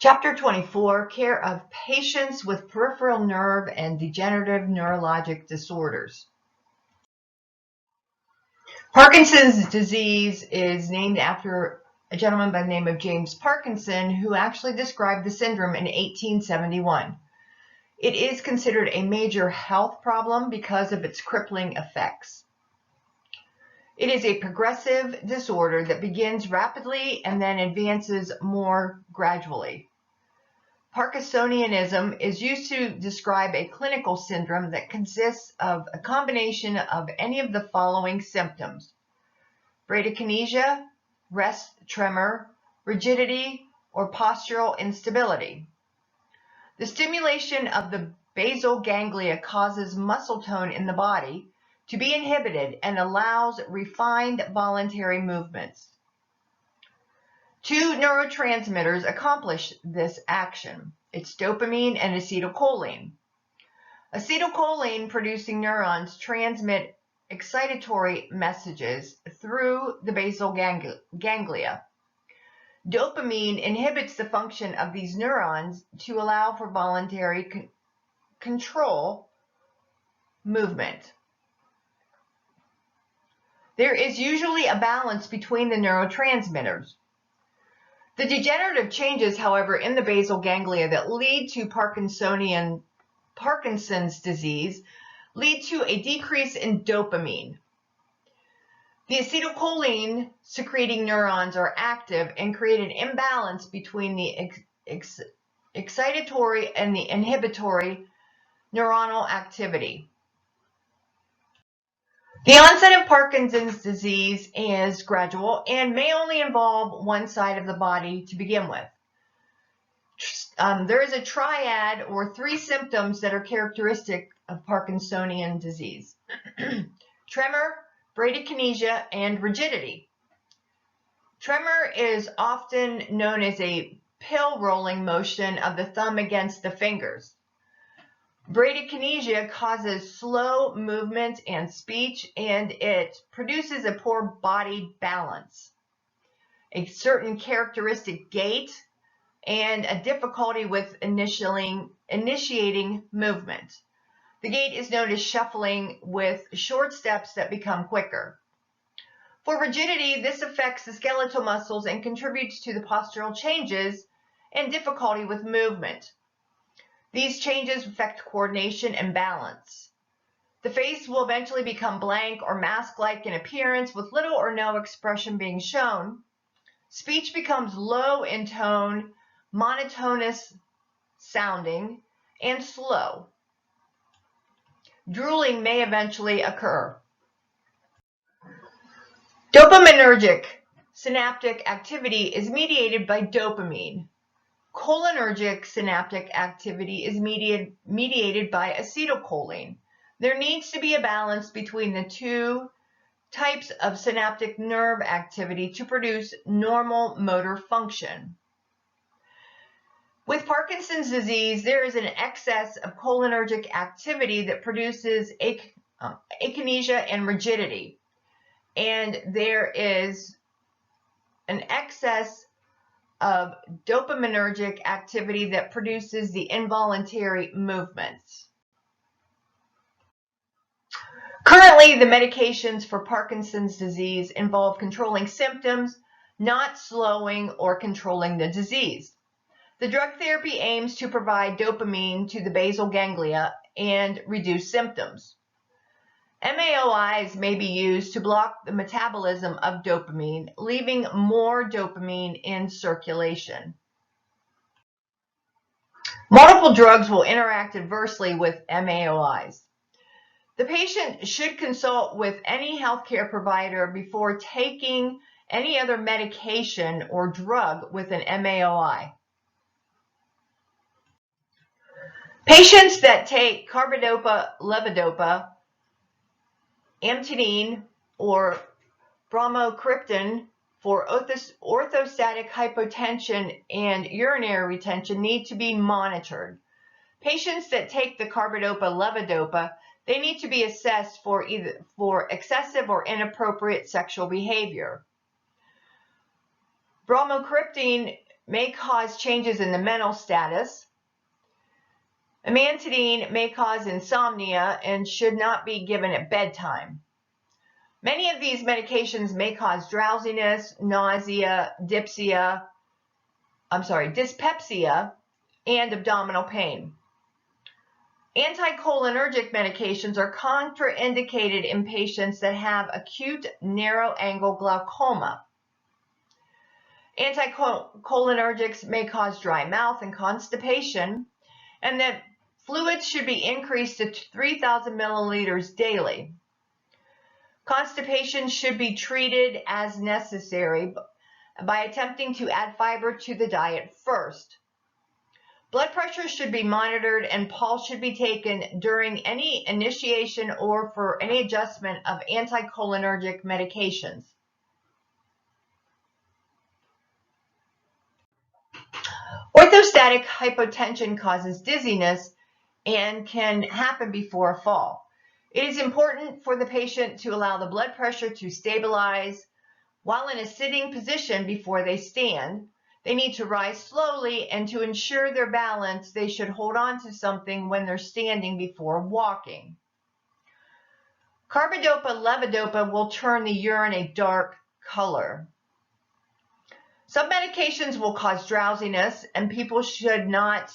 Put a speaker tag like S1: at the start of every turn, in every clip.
S1: Chapter 24, Care of Patients with Peripheral Nerve and Degenerative Neurologic Disorders. Parkinson's disease is named after a gentleman by the name of James Parkinson, who actually described the syndrome in 1871. It is considered a major health problem because of its crippling effects. It is a progressive disorder that begins rapidly and then advances more gradually. Parkinsonianism is used to describe a clinical syndrome that consists of a combination of any of the following symptoms: bradykinesia, rest tremor, rigidity, or postural instability. The stimulation of the basal ganglia causes muscle tone in the body to be inhibited and allows refined voluntary movements. Two neurotransmitters accomplish this action. It's dopamine and acetylcholine. Acetylcholine-producing neurons transmit excitatory messages through the basal ganglia. Dopamine inhibits the function of these neurons to allow for voluntary control movement. There is usually a balance between the neurotransmitters. The degenerative changes, however, in the basal ganglia that lead to Parkinson's disease lead to a decrease in dopamine. The acetylcholine secreting neurons are active and create an imbalance between the excitatory and the inhibitory neuronal activity. The onset of Parkinson's disease is gradual and may only involve one side of the body to begin with. There is a triad or three symptoms that are characteristic of Parkinsonian disease: tremor, bradykinesia, and rigidity. Tremor is often known as a pill rolling motion of the thumb against the fingers. Bradykinesia causes slow movement and speech, and it produces a poor body balance, a certain characteristic gait, and a difficulty with initiating movement. The gait is known as shuffling, with short steps that become quicker. For rigidity, this affects the skeletal muscles and contributes to the postural changes and difficulty with movement. These changes affect coordination and balance. The face will eventually become blank or mask-like in appearance, with little or no expression being shown. Speech becomes low in tone, monotonous sounding, and slow. Drooling may eventually occur. Dopaminergic synaptic activity is mediated by dopamine. Cholinergic synaptic activity is mediated by acetylcholine. There needs to be a balance between the two types of synaptic nerve activity to produce normal motor function. With Parkinson's disease, there is an excess of cholinergic activity that produces akinesia and rigidity, and there is an excess of dopaminergic activity that produces the involuntary movements. Currently, the medications for Parkinson's disease involve controlling symptoms, not slowing or controlling the disease. The drug therapy aims to provide dopamine to the basal ganglia and reduce symptoms. MAOIs may be used to block the metabolism of dopamine, leaving more dopamine in circulation. Multiple drugs will interact adversely with MAOIs. The patient should consult with any healthcare provider before taking any other medication or drug with an MAOI. Patients that take carbidopa, levodopa, amantadine, or bromocriptine for orthostatic hypotension and urinary retention need to be monitored. Patients that take the carbidopa-levodopa, they need to be assessed for excessive or inappropriate sexual behavior. Bromocriptine may cause changes in the mental status. Amantadine may cause insomnia and should not be given at bedtime. Many of these medications may cause drowsiness, nausea, dyspepsia, and abdominal pain. Anticholinergic medications are contraindicated in patients that have acute narrow-angle glaucoma. Anticholinergics may cause dry mouth and constipation, and that fluids should be increased to 3,000 milliliters daily. Constipation should be treated as necessary by attempting to add fiber to the diet first. Blood pressure should be monitored and pulse should be taken during any initiation or for any adjustment of anticholinergic medications. Orthostatic hypotension causes dizziness and can happen before a fall. It is important for the patient to allow the blood pressure to stabilize while in a sitting position before they stand. They need to rise slowly, and to ensure their balance, they should hold on to something when they're standing before walking. Carbidopa-levodopa will turn the urine a dark color. Some medications will cause drowsiness, and people should not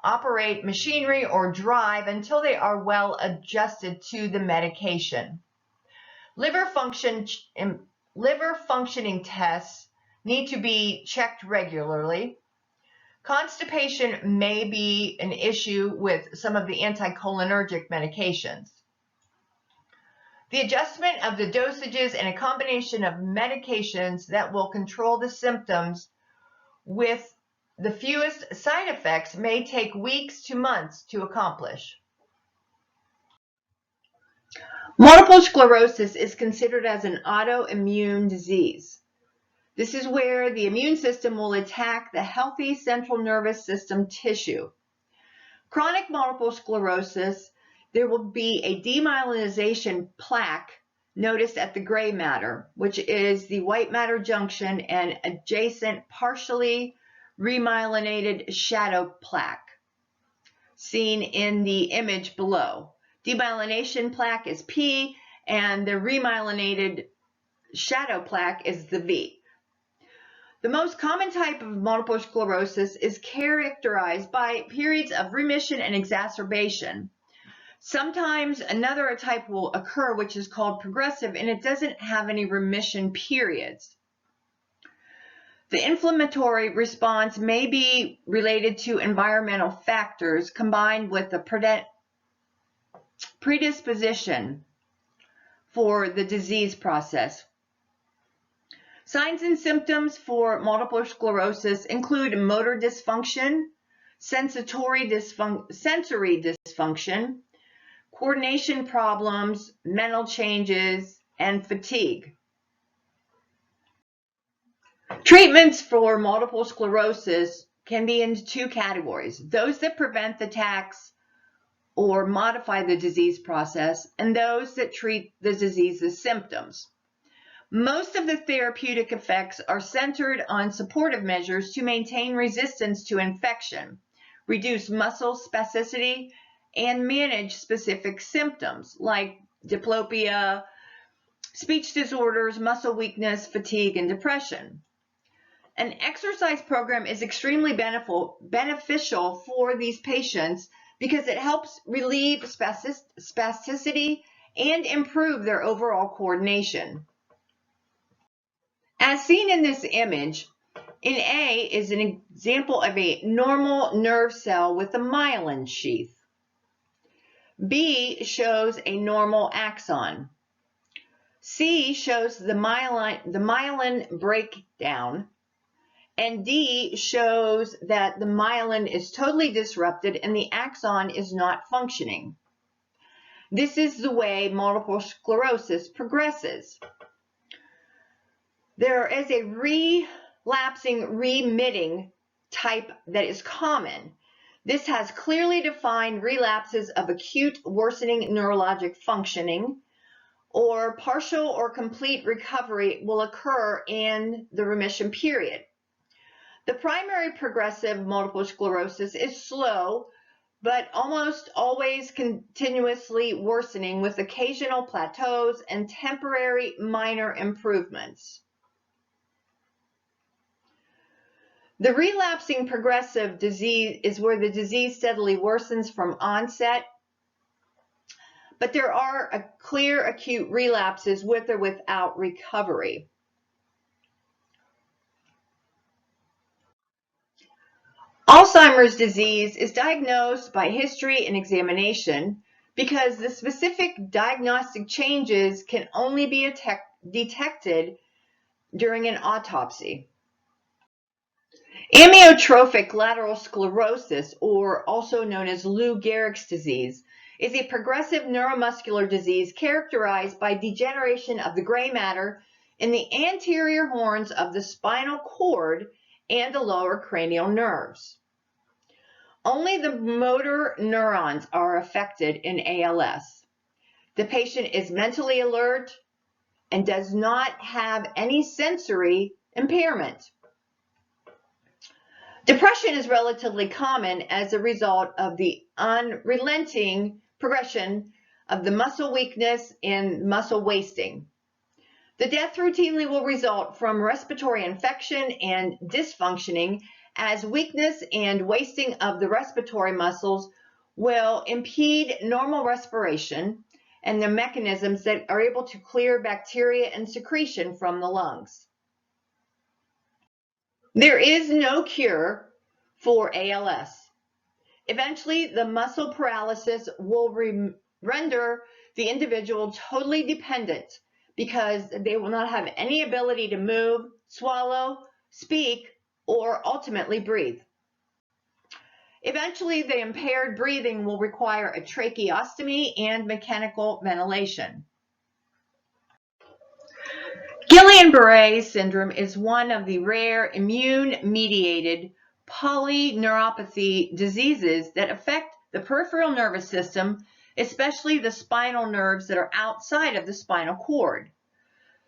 S1: operate machinery or drive until they are well adjusted to the medication. Liver functioning tests need to be checked regularly. Constipation may be an issue with some of the anticholinergic medications. The adjustment of the dosages and a combination of medications that will control the symptoms with the fewest side effects may take weeks to months to accomplish. Multiple sclerosis is considered as an autoimmune disease. This is where the immune system will attack the healthy central nervous system tissue. Chronic multiple sclerosis, there will be a demyelinization plaque noticed at the gray matter, which is the white matter junction and adjacent partially remyelinated shadow plaque, seen in the image below. Demyelination plaque is P, and the remyelinated shadow plaque is the V. The most common type of multiple sclerosis is characterized by periods of remission and exacerbation. Sometimes another type will occur, which is called progressive, and it doesn't have any remission periods. The inflammatory response may be related to environmental factors combined with the predisposition for the disease process. Signs and symptoms for multiple sclerosis include motor dysfunction, sensory dysfunction, coordination problems, mental changes, and fatigue. Treatments for multiple sclerosis can be in two categories: those that prevent the attacks or modify the disease process, and those that treat the disease's symptoms. Most of the therapeutic effects are centered on supportive measures to maintain resistance to infection, reduce muscle spasticity, and manage specific symptoms like diplopia, speech disorders, muscle weakness, fatigue, and depression. An exercise program is extremely beneficial for these patients because it helps relieve spasticity and improve their overall coordination. As seen in this image, in A is an example of a normal nerve cell with a myelin sheath. B shows a normal axon. C shows the myelin breakdown. And D shows that the myelin is totally disrupted and the axon is not functioning. This is the way multiple sclerosis progresses. There is a relapsing remitting type that is common. This has clearly defined relapses of acute worsening neurologic functioning, or partial or complete recovery will occur in the remission period. The primary progressive multiple sclerosis is slow, but almost always continuously worsening with occasional plateaus and temporary minor improvements. The relapsing progressive disease is where the disease steadily worsens from onset, but there are clear acute relapses with or without recovery. Alzheimer's disease is diagnosed by history and examination because the specific diagnostic changes can only be detected during an autopsy. Amyotrophic lateral sclerosis, or also known as Lou Gehrig's disease, is a progressive neuromuscular disease characterized by degeneration of the gray matter in the anterior horns of the spinal cord and the lower cranial nerves. Only the motor neurons are affected in ALS. The patient is mentally alert and does not have any sensory impairment. Depression is relatively common as a result of the unrelenting progression of the muscle weakness and muscle wasting. The death routinely will result from respiratory infection and dysfunctioning, as weakness and wasting of the respiratory muscles will impede normal respiration and the mechanisms that are able to clear bacteria and secretion from the lungs. There is no cure for ALS. Eventually, the muscle paralysis will render the individual totally dependent because they will not have any ability to move, swallow, speak, or ultimately breathe. Eventually, the impaired breathing will require a tracheostomy and mechanical ventilation. Guillain-Barré syndrome is one of the rare immune-mediated polyneuropathy diseases that affect the peripheral nervous system, especially the spinal nerves that are outside of the spinal cord.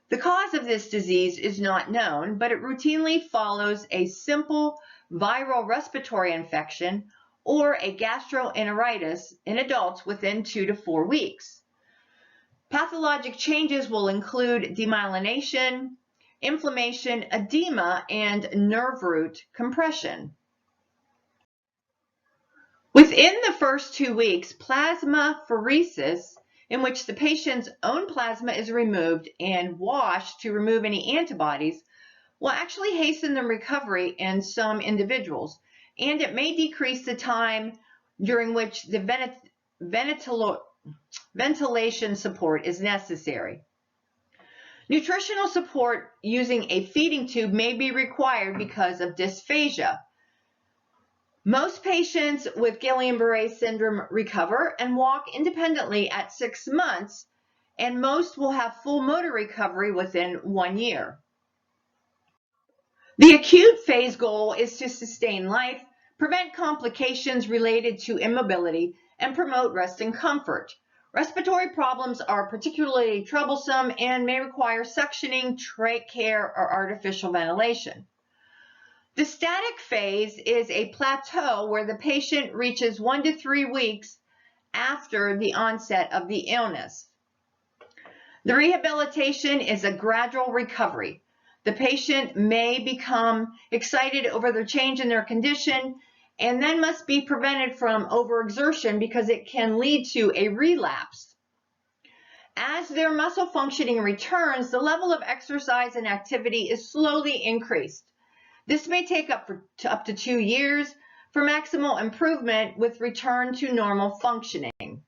S1: The cause of this disease is not known, but it routinely follows a simple viral respiratory infection or a gastroenteritis in adults within 2 to 4 weeks. Pathologic changes will include demyelination, inflammation, edema, and nerve root compression. Within the first 2 weeks, plasmapheresis, in which the patient's own plasma is removed and washed to remove any antibodies, will actually hasten the recovery in some individuals, and it may decrease the time during which the ventilation support is necessary. Nutritional support using a feeding tube may be required because of dysphagia. Most patients with Guillain-Barré syndrome recover and walk independently at 6 months, and most will have full motor recovery within 1 year. The acute phase goal is to sustain life, prevent complications related to immobility, and promote rest and comfort. Respiratory problems are particularly troublesome and may require suctioning, trach care, or artificial ventilation. The static phase is a plateau where the patient reaches 1 to 3 weeks after the onset of the illness. The rehabilitation is a gradual recovery. The patient may become excited over the change in their condition and then must be prevented from overexertion because it can lead to a relapse. As their muscle functioning returns, the level of exercise and activity is slowly increased. This may take up to 2 years for maximal improvement with return to normal functioning.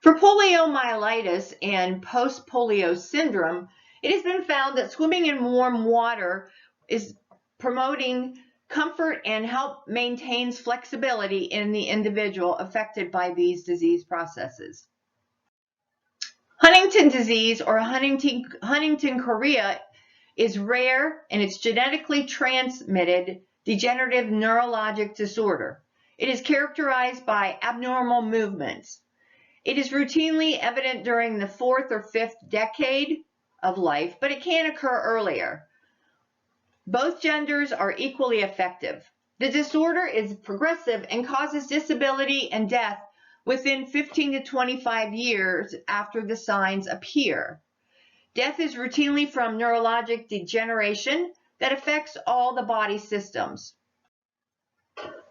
S1: For poliomyelitis and postpolio syndrome, it has been found that swimming in warm water is promoting comfort and help maintains flexibility in the individual affected by these disease processes. Huntington disease or Huntington chorea is rare and it's genetically transmitted degenerative neurologic disorder. It is characterized by abnormal movements. It is routinely evident during the 4th or 5th decade of life, but it can occur earlier. Both genders are equally effective. The disorder is progressive and causes disability and death within 15 to 25 years after the signs appear. Death is routinely from neurologic degeneration that affects all the body systems.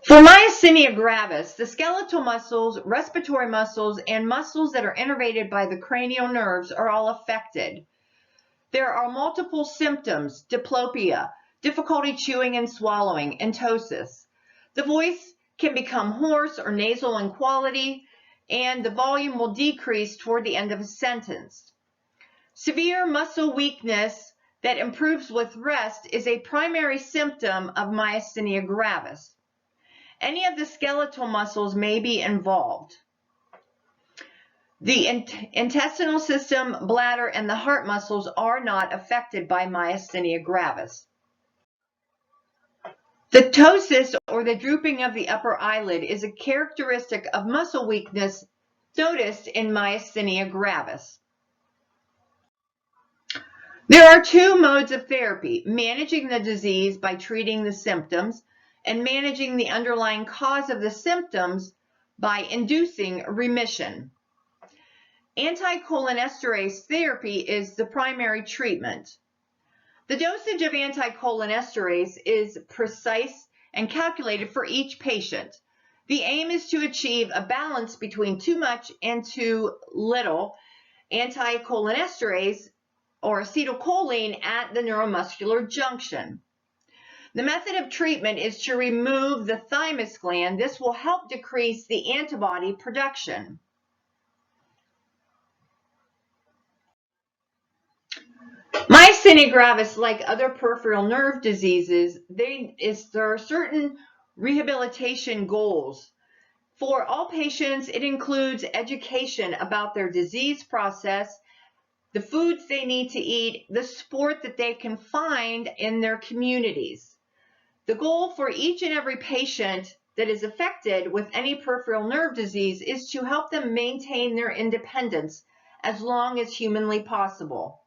S1: For myasthenia gravis, the skeletal muscles, respiratory muscles, and muscles that are innervated by the cranial nerves are all affected. There are multiple symptoms: diplopia, difficulty chewing and swallowing, and ptosis. The voice can become hoarse or nasal in quality, and the volume will decrease toward the end of a sentence. Severe muscle weakness that improves with rest is a primary symptom of myasthenia gravis. Any of the skeletal muscles may be involved. The intestinal system, bladder, and the heart muscles are not affected by myasthenia gravis. The ptosis, or the drooping of the upper eyelid, is a characteristic of muscle weakness noticed in myasthenia gravis. There are two modes of therapy: managing the disease by treating the symptoms, and managing the underlying cause of the symptoms by inducing remission. Anticholinesterase therapy is the primary treatment. The dosage of anticholinesterase is precise and calculated for each patient. The aim is to achieve a balance between too much and too little anticholinesterase or acetylcholine at the neuromuscular junction. The method of treatment is to remove the thymus gland. This will help decrease the antibody production. Myasthenia gravis, like other peripheral nerve diseases, there are certain rehabilitation goals. For all patients, it includes education about their disease process, the foods they need to eat, the support that they can find in their communities. The goal for each and every patient that is affected with any peripheral nerve disease is to help them maintain their independence as long as humanly possible.